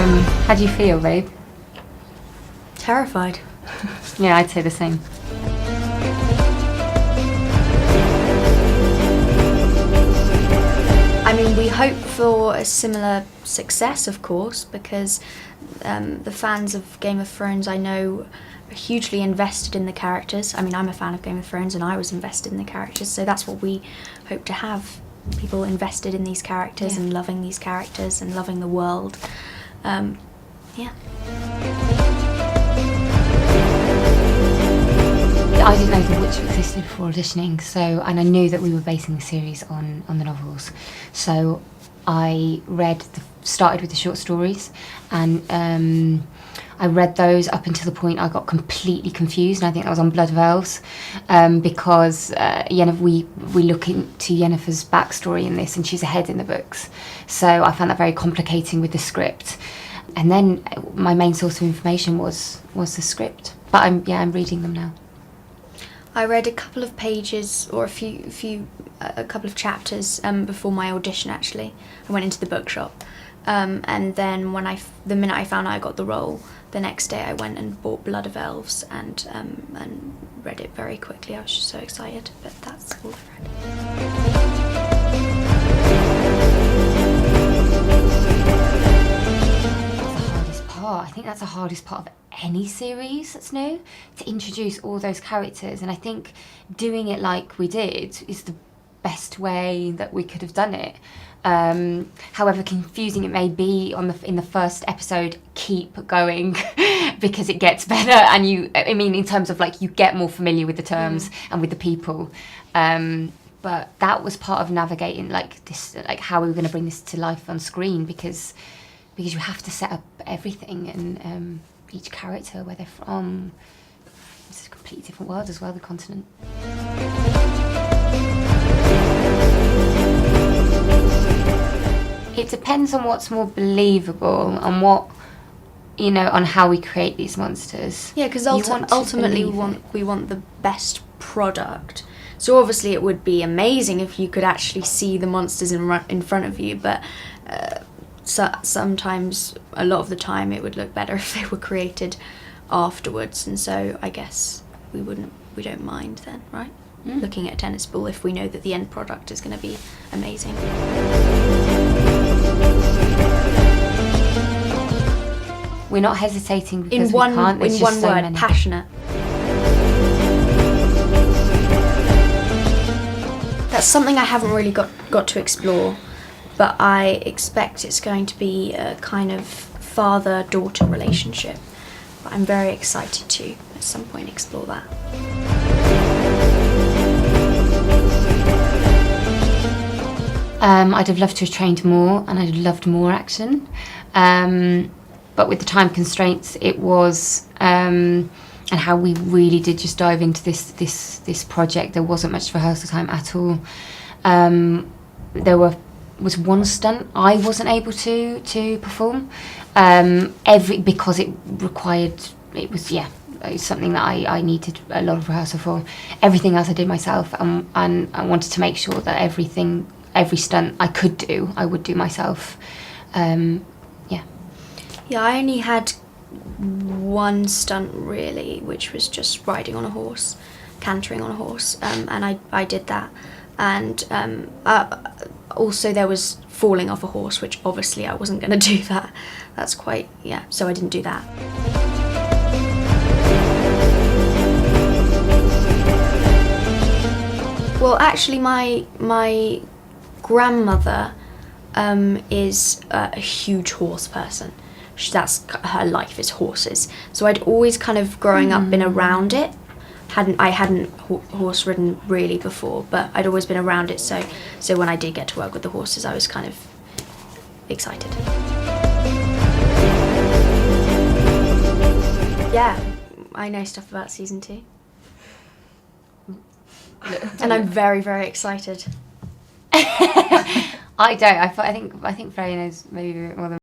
How do you feel, babe? Terrified. Yeah, I'd say the same. I mean, we hope for a similar success, of course, because the fans of Game of Thrones, I know, are hugely invested in the characters. I mean, I'm a fan of Game of Thrones and I was invested in the characters, so that's what we hope to have. People invested in these characters and loving these characters and loving the world. Yeah. I didn't know The Witch existed before auditioning, and I knew that we were basing the series on the novels. So I started with the short stories, and I read those up until the point I got completely confused, and I think that was on Blood of Elves, because we look into Yennefer's backstory in this, and she's ahead in the books. So I found that very complicating with the script. And then my main source of information was the script. But I'm reading them now. I read a couple of pages or a couple of chapters before my audition. Actually, I went into the bookshop, and then the minute I found out I got the role, the next day I went and bought Blood of Elves and read it very quickly. I was just so excited, but that's all I've read. I think that's the hardest part of any series that's new, to introduce all those characters, and I think doing it like we did is the best way that we could have done it. However confusing it may be in the first episode, keep going because it gets better, and in terms of you get more familiar with the terms and with the people. But that was part of navigating how we were going to bring this to life on screen, because you have to set up everything and each character, where they're from. It's a completely different world as well, the continent. It depends on what's more believable and on how we create these monsters. Yeah, because ultimately we want the best product. So obviously it would be amazing if you could actually see the monsters in front of you, but sometimes, a lot of the time, it would look better if they were created afterwards, and so I guess we don't mind then, right? Looking at a tennis ball if we know that the end product is going to be amazing. We're not hesitating because in one so word, many. Passionate. That's something I haven't really got to explore, but I expect it's going to be a kind of father-daughter relationship. But I'm very excited to, at some point, explore that. I'd have loved to have trained more, and I'd have loved more action. But with the time constraints, it was, and how we really did just dive into this project, there wasn't much rehearsal time at all. There was one stunt I wasn't able to perform, because it was something that I needed a lot of rehearsal for. Everything else I did myself, and I wanted to make sure that every stunt I could do, I would do myself. Yeah, I only had one stunt really, which was just riding on a horse, cantering on a horse, and I did that. And also there was falling off a horse, which obviously I wasn't going to do that. That's so I didn't do that. Well, actually my grandmother is a huge horse person. That's her life, is horses. So I'd always kind of, growing up, been around it. I hadn't horse ridden really before, but I'd always been around it. So when I did get to work with the horses, I was kind of excited. Yeah, I know stuff about season 2. And I'm very, very excited. I don't. I think Freya knows maybe a bit more than